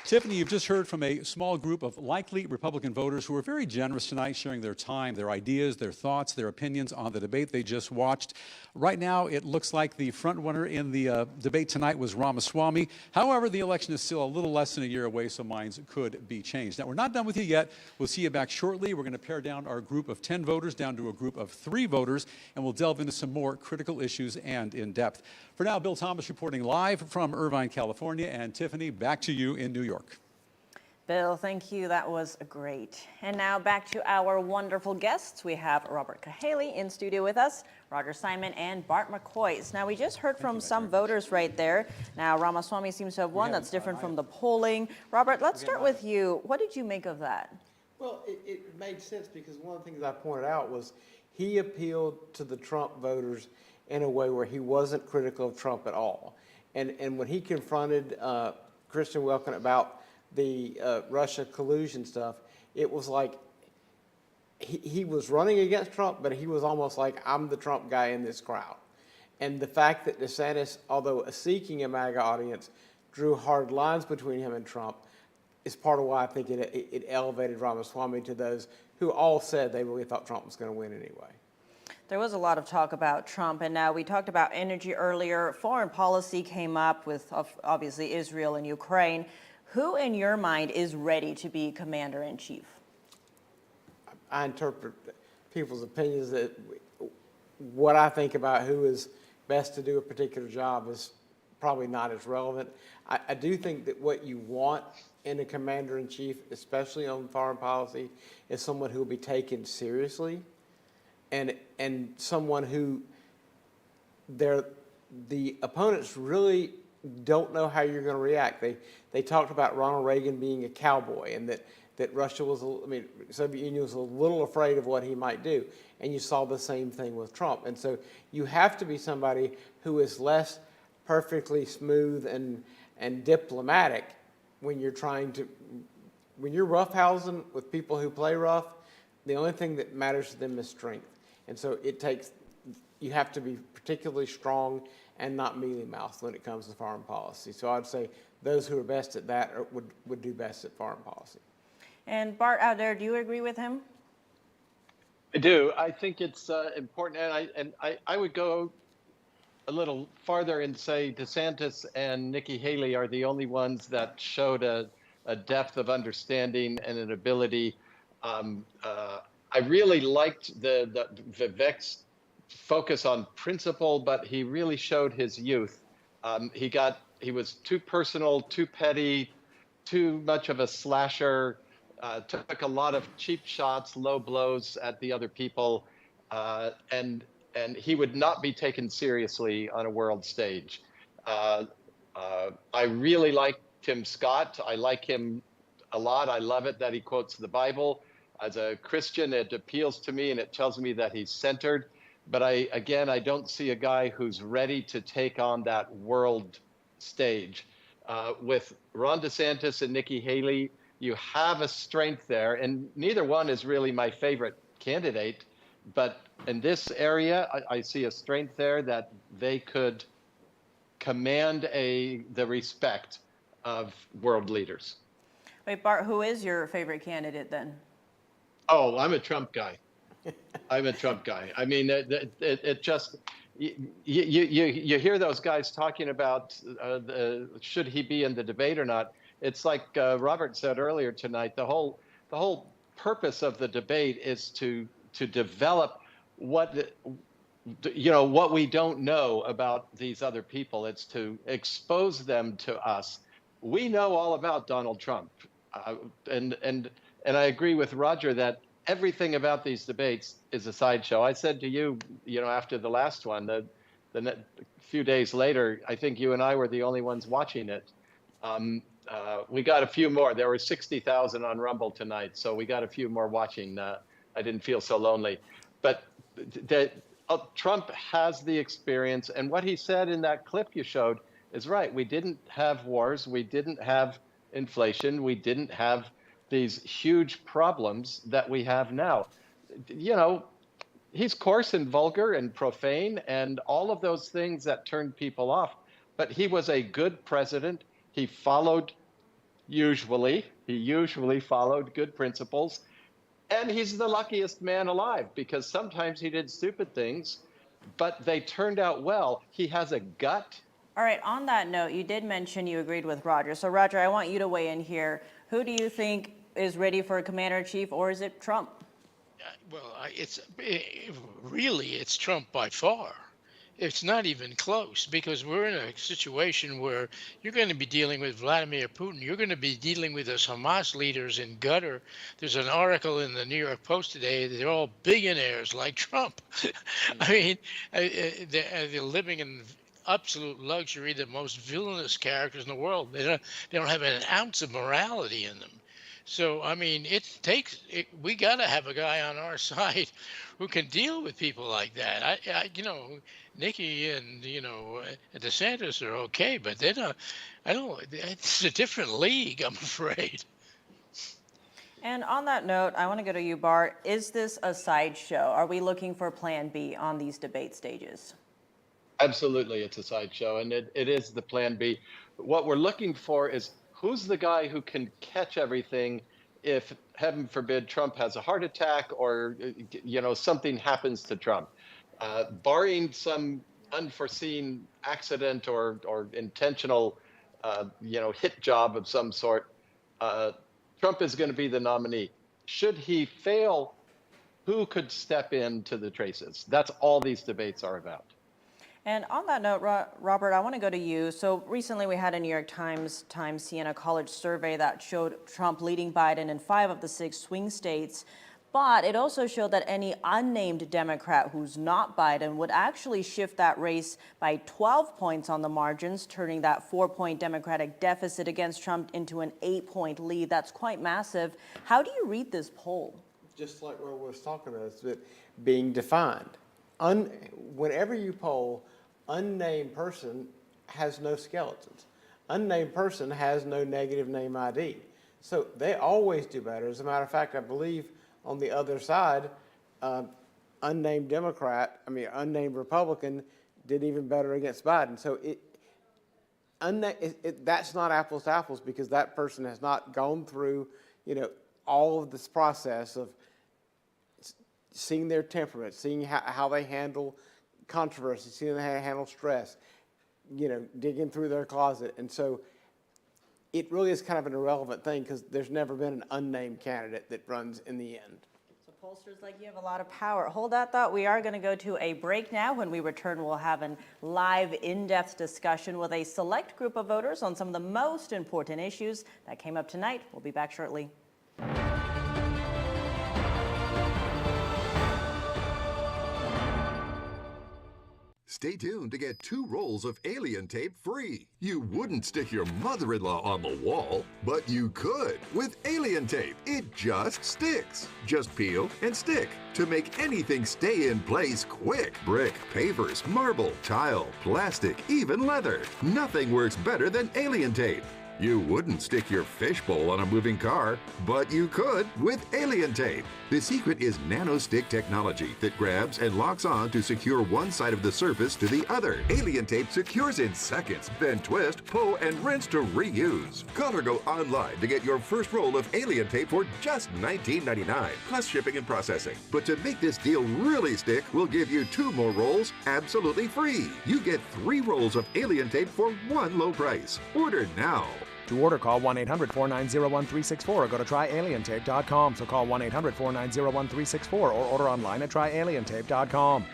Tiffany, you've just heard from a small group of likely Republican voters who were very generous tonight, sharing their time, their ideas, their thoughts, their opinions on the debate they just watched. Right now, it looks like the front runner in the debate tonight was Ramaswamy. However, the election is still a little less than a year away, so minds could be changed. Now, we're not done with you yet. We'll see you back shortly. We're going to pare down our group of 10 voters down to a group of 3 voters, and we'll delve into some more critical issues and in depth. For now, Bill Thomas reporting live from Irvine, California, and Tiffany, back to you in New York. Bill, thank you. That was great. And now back to our wonderful guests. We have Robert Cahaly in studio with us, Roger Simon, and Bart McCoy. Now, we just heard from some voters right there. Now, Ramaswamy seems to have won. That's different from the polling. Robert, let's start with you. What did you make of that? Well, it made sense because one of the things I pointed out was he appealed to the Trump voters in a way where he wasn't critical of Trump at all. And when he confronted Christian Welkin about the Russia collusion stuff, it was like he was running against Trump, but he was almost like, I'm the Trump guy in this crowd. And the fact that DeSantis, although seeking a MAGA audience, drew hard lines between him and Trump is part of why I think it elevated Ramaswamy to those who all said they really thought Trump was going to win anyway. There was a lot of talk about Trump, and now we talked about energy earlier. Foreign policy came up with obviously Israel and Ukraine. Who in your mind is ready to be commander-in-chief? I interpret people's opinions that what I think about who is best to do a particular job is probably not as relevant. I do think that what you want in a commander-in-chief, especially on foreign policy, is someone who will be taken seriously and someone who the opponents really don't know how you're going to react. They talked about Ronald Reagan being a cowboy and that Russia was, Soviet Union was a little afraid of what he might do. And you saw the same thing with Trump. And so you have to be somebody who is less perfectly smooth and diplomatic when you're when you're roughhousing with people who play rough. The only thing that matters to them is strength. And so you have to be particularly strong and not mealy-mouthed when it comes to foreign policy. So I'd say those who are best at that would do best at foreign policy. And Bart out there, do you agree with him? I do. I think it's important, and I would go a little farther and say DeSantis and Nikki Haley are the only ones that showed a depth of understanding and an ability. I really liked Vivek's focus on principle, but he really showed his youth. He was too personal, too petty, too much of a slasher. Took a lot of cheap shots, low blows at the other people, and he would not be taken seriously on a world stage. I really like Tim Scott. I like him a lot. I love it that he quotes the Bible. As a Christian, it appeals to me and it tells me that he's centered. But I don't see a guy who's ready to take on that world stage. With Ron DeSantis and Nikki Haley, you have a strength there, and neither one is really my favorite candidate. But in this area, I see a strength there that they could command the respect of world leaders. Wait, Bart, who is your favorite candidate then? Oh, I'm a Trump guy. I'm a Trump guy. I mean, it just, you hear those guys talking about should he be in the debate or not. It's like Robert said earlier tonight, the whole purpose of the debate is to develop what we don't know about these other people. It's to expose them to us. We know all about Donald Trump. And I agree with Roger that everything about these debates is a sideshow. I said to you, after the last one, the few days later, I think you and I were the only ones watching it. We got a few more. There were 60,000 on Rumble tonight, so we got a few more watching. I didn't feel so lonely. But Trump has the experience, and what he said in that clip you showed is right. We didn't have wars. We didn't have inflation. We didn't have these huge problems that we have now. He's coarse and vulgar and profane and all of those things that turn people off. But he was a good president. He usually followed good principles. And he's the luckiest man alive because sometimes he did stupid things, but they turned out well. He has a gut. All right, on that note, you did mention you agreed with Roger. So Roger, I want you to weigh in here. Who do you think is ready for a commander-in-chief, or is it Trump? Well, it's Trump by far. It's not even close because we're in a situation where you're going to be dealing with Vladimir Putin. You're going to be dealing with those Hamas leaders in Qatar. There's an article in the New York Post today. They're all billionaires like Trump. I mean, they're living in absolute luxury, the most villainous characters in the world. They don't have an ounce of morality in them. So, I mean, we got to have a guy on our side who can deal with people like that. Nikki and, DeSantis are okay, but they're not, it's a different league, I'm afraid. And on that note, I want to go to you, Bart. Is this a sideshow? Are we looking for Plan B on these debate stages? Absolutely, it's a sideshow, and it is the Plan B. What we're looking for is who's the guy who can catch everything if, heaven forbid, Trump has a heart attack or something happens to Trump. Barring some unforeseen accident or intentional, hit job of some sort, Trump is going to be the nominee. Should he fail, who could step into the traces? That's all these debates are about. And on that note, Robert, I want to go to you. So recently we had a New York Times Siena College survey that showed Trump leading Biden in 5 of the 6 swing states. But it also showed that any unnamed Democrat who's not Biden would actually shift that race by 12 points on the margins, turning that 4-point Democratic deficit against Trump into an 8-point lead. That's quite massive. How do you read this poll? Just like what we was talking about, it's being defined. Whenever you poll, unnamed person has no skeletons. Unnamed person has no negative name ID. So they always do better. As a matter of fact, I believe on the other side, unnamed Republican did even better against Biden. So that's not apples to apples because that person has not gone through, all of this process of seeing their temperament, seeing how they handle controversy, seeing how they handle stress, digging through their closet. And so it really is kind of an irrelevant thing because there's never been an unnamed candidate that runs in the end. So pollsters like you have a lot of power. Hold that thought. We are going to go to a break now. When we return, we'll have a live, in-depth discussion with a select group of voters on some of the most important issues that came up tonight. We'll be back shortly. Stay tuned to get 2 rolls of alien tape free. You wouldn't stick your mother-in-law on the wall, but you could with alien tape. It just sticks. Just peel and stick to make anything stay in place quick. Brick, pavers, marble, tile, plastic, even leather. Nothing works better than alien tape. You wouldn't stick your fishbowl on a moving car, but you could with alien tape. The secret is nano-stick technology that grabs and locks on to secure one side of the surface to the other. Alien tape secures in seconds, then twist, pull, and rinse to reuse. Call or go online to get your first roll of alien tape for just $19.99, plus shipping and processing. But to make this deal really stick, we'll give you 2 more rolls absolutely free. You get 3 rolls of alien tape for one low price. Order now. To order, call 1-800-490-1364 or go to tryalientape.com. So call 1-800-490-1364 or order online at tryalientape.com.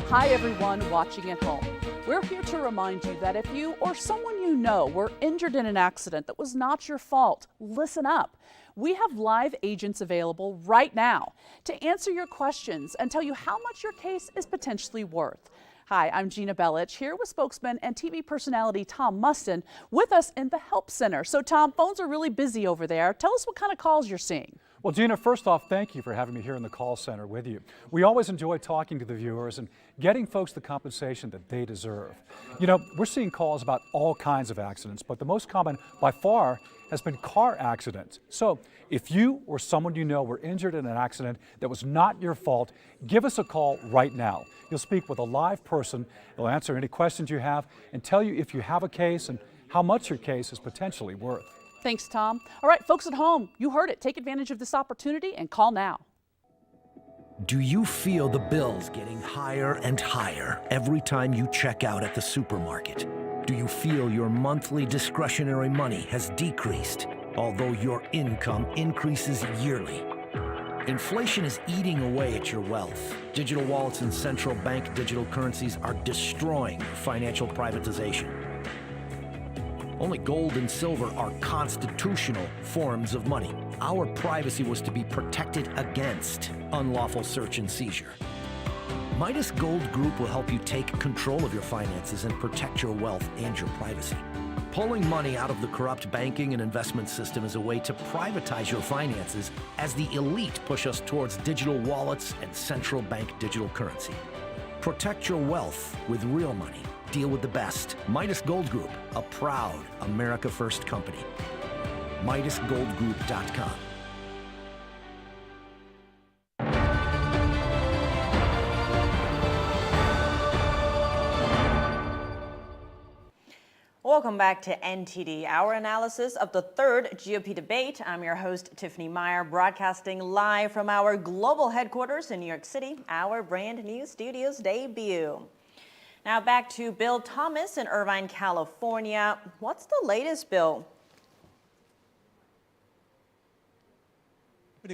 Hi, everyone watching at home. We're here to remind you that if you or someone you know were injured in an accident that was not your fault, listen up. We have live agents available right now to answer your questions and tell you how much your case is potentially worth. Hi, I'm Gina Bellich, here with spokesman and TV personality Tom Mustin with us in the Help Center. So Tom, phones are really busy over there. Tell us what kind of calls you're seeing. Well, Gina, first off, thank you for having me here in the call center with you. We always enjoy talking to the viewers and getting folks the compensation that they deserve. We're seeing calls about all kinds of accidents, but the most common by far has been car accidents. So if you or someone you know were injured in an accident that was not your fault, give us a call right now. You'll speak with a live person. They'll answer any questions you have and tell you if you have a case and how much your case is potentially worth. Thanks, Tom. All right, folks at home, you heard it. Take advantage of this opportunity and call now. Do you feel the bills getting higher and higher every time you check out at the supermarket? Do you feel your monthly discretionary money has decreased, although your income increases yearly? Inflation is eating away at your wealth. Digital wallets and central bank digital currencies are destroying your financial privatization. Only gold and silver are constitutional forms of money. Our privacy was to be protected against unlawful search and seizure. Midas Gold Group will help you take control of your finances and protect your wealth and your privacy. Pulling money out of the corrupt banking and investment system is a way to privatize your finances as the elite push us towards digital wallets and central bank digital currency. Protect your wealth with real money. Deal with the best. Midas Gold Group, a proud America First company. MidasGoldGroup.com. Welcome back to NTD, our analysis of the third GOP debate. I'm your host, Tiffany Meyer, broadcasting live from our global headquarters in New York City, our brand new studio's debut. Now back to Bill Thomas in Irvine, California. What's the latest, Bill?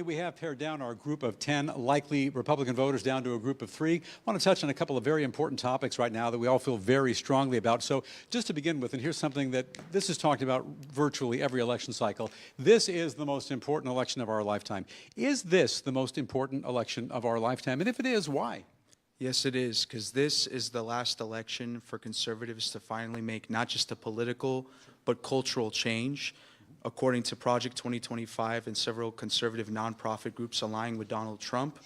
We have pared down our group of 10 likely Republican voters down to a group of 3. I want to touch on a couple of very important topics right now that we all feel very strongly about. So just to begin with, and here's something that this is talked about virtually every election cycle. This is the most important election of our lifetime. Is this the most important election of our lifetime? And if it is, why? Yes, it is, because this is the last election for conservatives to finally make not just a political, but cultural change. According to Project 2025 and several conservative nonprofit groups aligning with Donald Trump,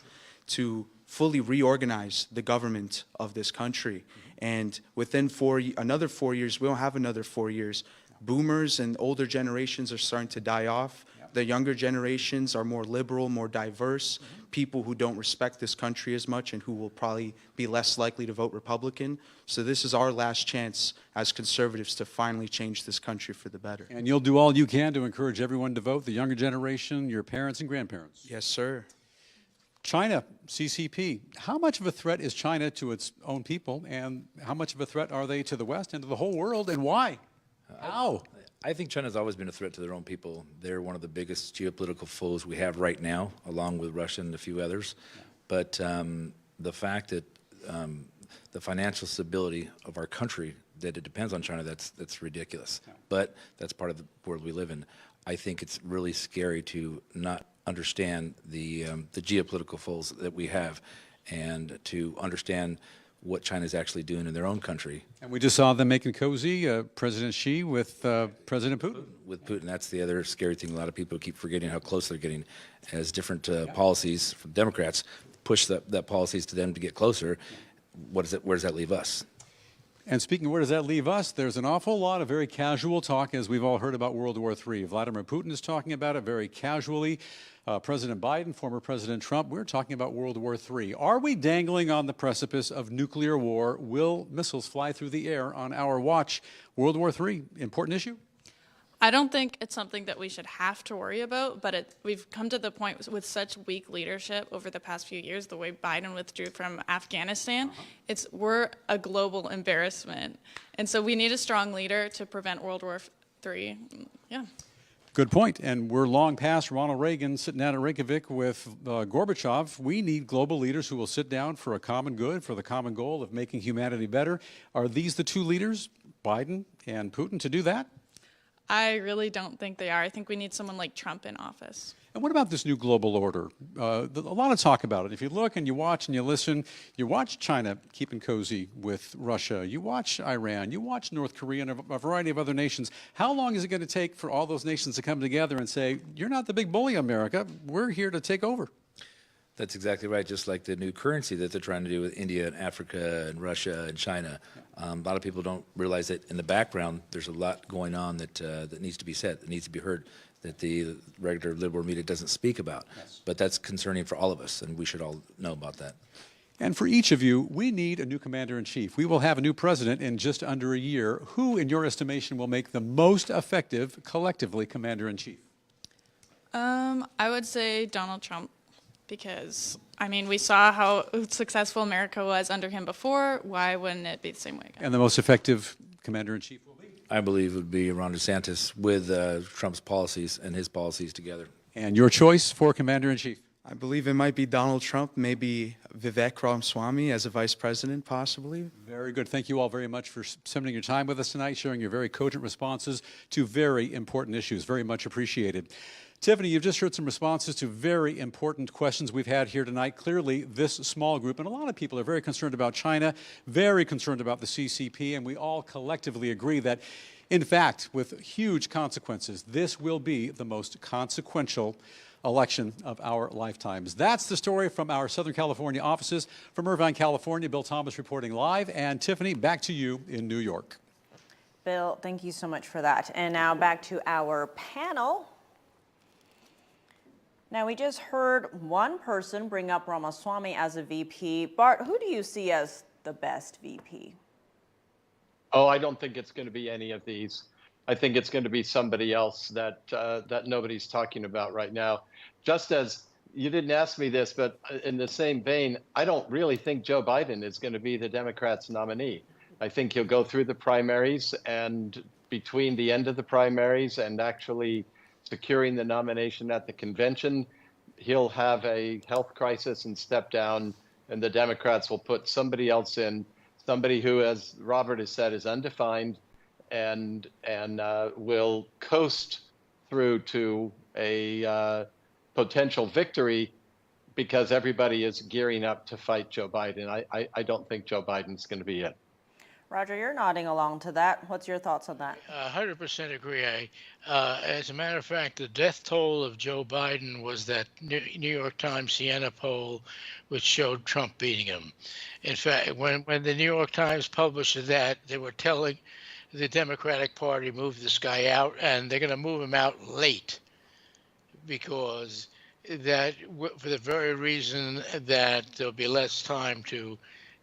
to fully reorganize the government of this country. And within another 4 years, we don't have another 4 years. Boomers and older generations are starting to die off. The younger generations are more liberal, more diverse, people who don't respect this country as much and who will probably be less likely to vote Republican. So this is our last chance as conservatives to finally change this country for the better. And you'll do all you can to encourage everyone to vote, the younger generation, your parents and grandparents. Yes, sir. China, CCP. How much of a threat is China to its own people, and how much of a threat are they to the West and to the whole world, and why? How? I think China's always been a threat to their own people. They're one of the biggest geopolitical foes we have right now, along with Russia and a few others. But the fact that the financial stability of our country, that it depends on China, that's ridiculous. But that's part of the world we live in. I think it's really scary to not understand the geopolitical foes that we have, and to understand what China's actually doing in their own country. And we just saw them making cozy, President Xi with President Putin. With Putin, that's the other scary thing. A lot of people keep forgetting how close they're getting as different policies from Democrats push that policies to them to get closer. Where does that leave us? And speaking of where does that leave us, there's an awful lot of very casual talk, as we've all heard, about World War III. Vladimir Putin is talking about it very casually. President Biden, former President Trump, we're talking about World War III. Are we dangling on the precipice of nuclear war? Will missiles fly through the air on our watch? World War III, important issue? I don't think it's something that we should have to worry about, but we've come to the point with such weak leadership over the past few years, the way Biden withdrew from Afghanistan, we're a global embarrassment. And so we need a strong leader to prevent World War III. Yeah. Good point. And we're long past Ronald Reagan sitting down at Reykjavik with Gorbachev. We need global leaders who will sit down for a common good, for the common goal of making humanity better. Are these the two leaders, Biden and Putin, to do that? I really don't think they are. I think we need someone like Trump in office. And what about this new global order? A lot of talk about it. If you look and you watch and you listen, you watch China keeping cozy with Russia, you watch Iran, you watch North Korea and a variety of other nations. How long is it going to take for all those nations to come together and say, you're not the big bully, America, we're here to take over? That's exactly right, just like the new currency that they're trying to do with India and Africa and Russia and China. A lot of people don't realize that in the background there's a lot going on that needs to be said, that needs to be heard, that the regular liberal media doesn't speak about. Yes. But that's concerning for all of us, and we should all know about that. And for each of you, we need a new commander-in-chief. We will have a new president in just under a year. Who, in your estimation, will make the most effective, collectively, commander-in-chief? I would say Donald Trump. Because, I mean, we saw how successful America was under him before. Why wouldn't it be the same way again? And the most effective commander-in-chief will be? I believe it would be Ron DeSantis with Trump's policies and his policies together. And your choice for commander-in-chief? I believe it might be Donald Trump, maybe Vivek Ramaswamy as a vice president, possibly. Very good. Thank you all very much for spending your time with us tonight, sharing your very cogent responses to very important issues. Very much appreciated. Tiffany, you've just heard some responses to very important questions we've had here tonight. Clearly, this small group, and a lot of people are very concerned about China, very concerned about the CCP, and we all collectively agree that, in fact, with huge consequences, this will be the most consequential election of our lifetimes. That's the story from our Southern California offices. From Irvine, California, Bill Thomas reporting live. And Tiffany, back to you in New York. Bill, thank you so much for that. And now back to our panel. Now, we just heard one person bring up Ramaswamy as a VP. Bart, who do you see as the best VP? Oh, I don't think it's going to be any of these. I think it's going to be somebody else that that nobody's talking about right now. Just as you didn't ask me this, but in the same vein, I don't really think Joe Biden is going to be the Democrats' nominee. I think he'll go through the primaries, and between the end of the primaries and actually securing the nomination at the convention, he'll have a health crisis and step down, and the Democrats will put somebody else in, somebody who, as Robert has said, is undefined, and will coast through to a potential victory because everybody is gearing up to fight Joe Biden. I don't think Joe Biden's going to be it. Roger, you're nodding along to that. What's your thoughts on that? 100% agree. As a matter of fact, the death toll of Joe Biden was that New York Times Siena poll, which showed Trump beating him. In fact, when the New York Times published that, they were telling the Democratic Party move this guy out, and they're going to move him out late because that, for the very reason that there'll be less time to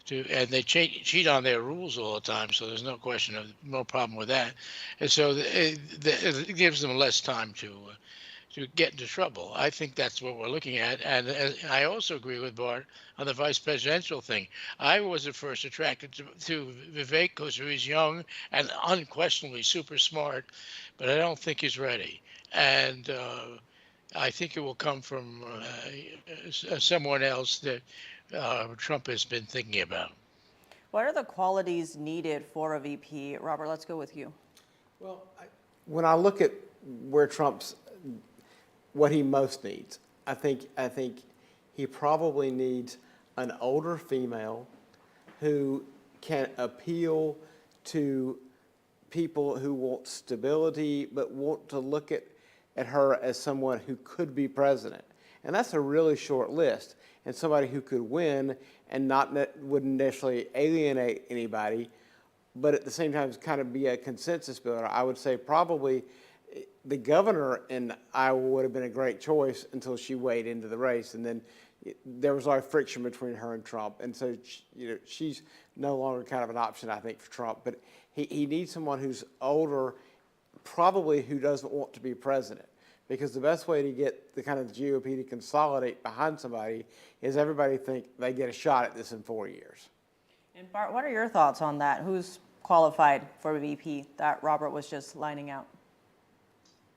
and they cheat on their rules all the time, so there's no question of no problem with that. And so it gives them less time to get into trouble. I think that's what we're looking at. And I also agree with Bart on the vice presidential thing. I was at first attracted to Vivek because he was young and unquestionably super smart, but I don't think he's ready. And I think it will come from someone else that Trump has been thinking about. What are the qualities needed for a VP? Robert, let's go with you. Well, when I look at where what he most needs, I think he probably needs an older female who can appeal to people who want stability but want to look at her as someone who could be president. And that's a really short list. And somebody who could win and wouldn't necessarily alienate anybody, but at the same time kind of be a consensus builder. I would say probably the governor in Iowa would have been a great choice until she weighed into the race, and then there was a lot of friction between her and Trump, and so she's no longer kind of an option, I think, for Trump. But he needs someone who's older, probably who doesn't want to be president. Because the best way to get the kind of GOP to consolidate behind somebody is everybody think they get a shot at this in 4 years. And Bart, what are your thoughts on that? Who's qualified for VP that Robert was just lining out?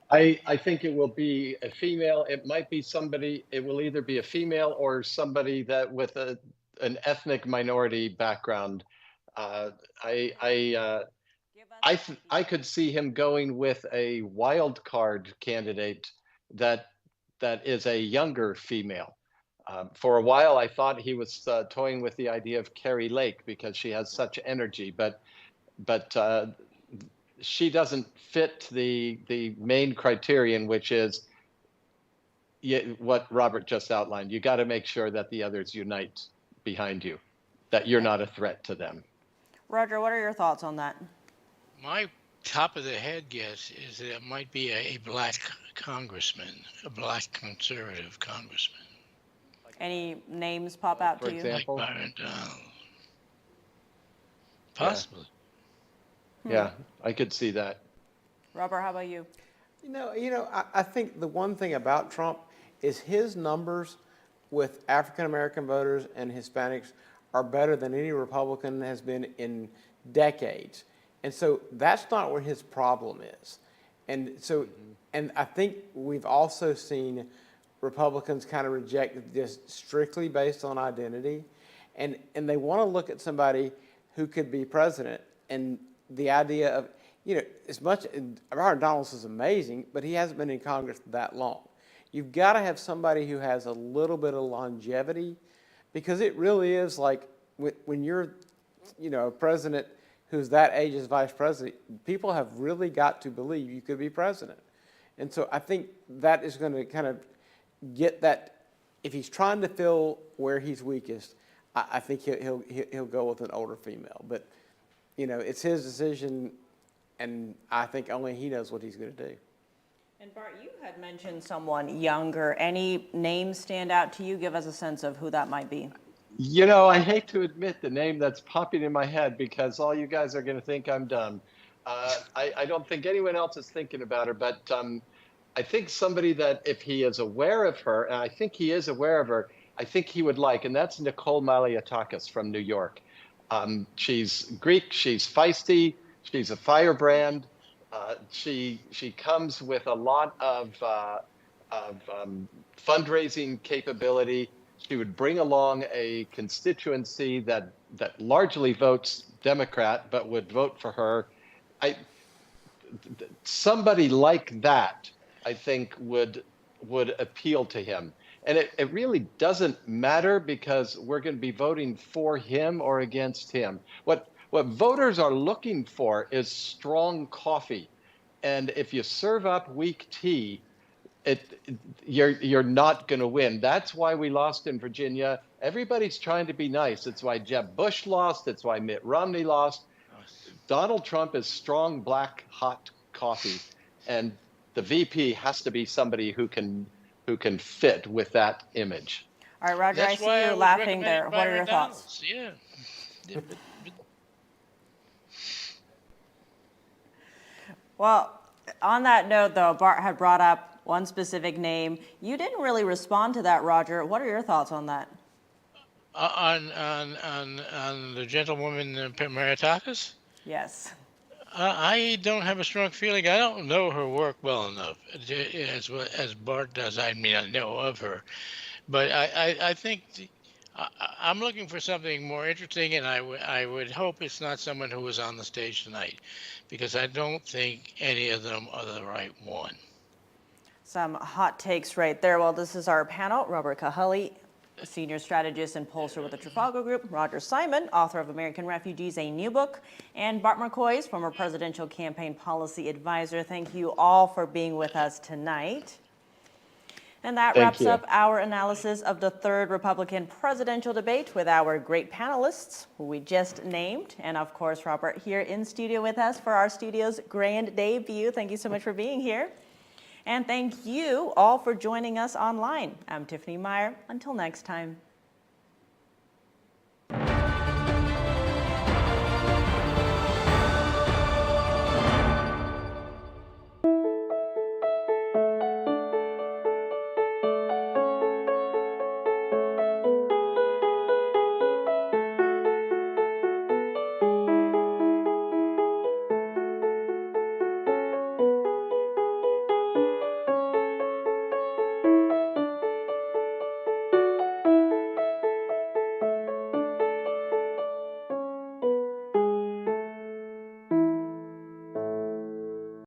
I think it will be a female. It might be somebody, it will either be a female or somebody that with an ethnic minority background. I could see him going with a wild card candidate that is a younger female. For a while, I thought he was toying with the idea of Carrie Lake because she has such energy, but she doesn't fit the main criterion, which is what Robert just outlined. You got to make sure that the others unite behind you, that you're not a threat to them. Roger, what are your thoughts on that? My top of the head guess is that it might be a black congressman, a black conservative congressman. Any names pop out to you? For example? Like Byron Donald. Possibly. Yeah, I could see that. Robert, how about you? I think the one thing about Trump is his numbers with African American voters and Hispanics are better than any Republican has been in decades. And so that's not where his problem is. And so, and I think we've also seen Republicans kind of reject this strictly based on identity. And they want to look at somebody who could be president. And the idea of, as much, Byron Donalds is amazing, but he hasn't been in Congress that long. You've got to have somebody who has a little bit of longevity, because it really is like when you're, a president who's that age as vice president, people have really got to believe you could be president. And so I think that is going to kind of get that. If he's trying to fill where he's weakest, I think he'll go with an older female. But, it's his decision, and I think only he knows what he's going to do. And Bart, you had mentioned someone younger. Any names stand out to you? Give us a sense of who that might be. I hate to admit the name that's popping in my head because all you guys are going to think I'm dumb. I don't think anyone else is thinking about her, but I think somebody that if he is aware of her, and I think he is aware of her, I think he would like, and that's Nicole Malliotakis from New York. She's Greek, she's feisty, she's a firebrand. She comes with a lot of fundraising capability. She would bring along a constituency that largely votes Democrat, but would vote for her. Somebody like that, I think, would appeal to him. And it really doesn't matter because we're going to be voting for him or against him. What voters are looking for is strong coffee. And if you serve up weak tea, you're not going to win. That's why we lost in Virginia. Everybody's trying to be nice. It's why Jeb Bush lost. It's why Mitt Romney lost. Donald Trump is strong, black, hot coffee. And the VP has to be somebody who can fit with that image. All right, Roger, I see you laughing there. What are your thoughts? Yeah. Well, on that note, though, Bart had brought up one specific name. You didn't really respond to that, Roger. What are your thoughts on that? On the gentlewoman Malliotakis? Yes. I don't have a strong feeling. I don't know her work well enough as Bart does. I mean, I know of her, but I think I'm looking for something more interesting, and I would hope it's not someone who was on the stage tonight, because I don't think any of them are the right one. Some hot takes right there. Well, this is our panel. Robert Cahaly, senior strategist and pollster with the Trafalgar Group, Roger Simon, author of American Refugees, a new book, and Bart McCoy, former presidential campaign policy advisor. Thank you all for being with us tonight. And that wraps up our analysis of the third Republican presidential debate with our great panelists who we just named. And of course, Robert here in studio with us for our studio's grand debut. Thank you so much for being here. And thank you all for joining us online. I'm Tiffany Meyer. Until next time.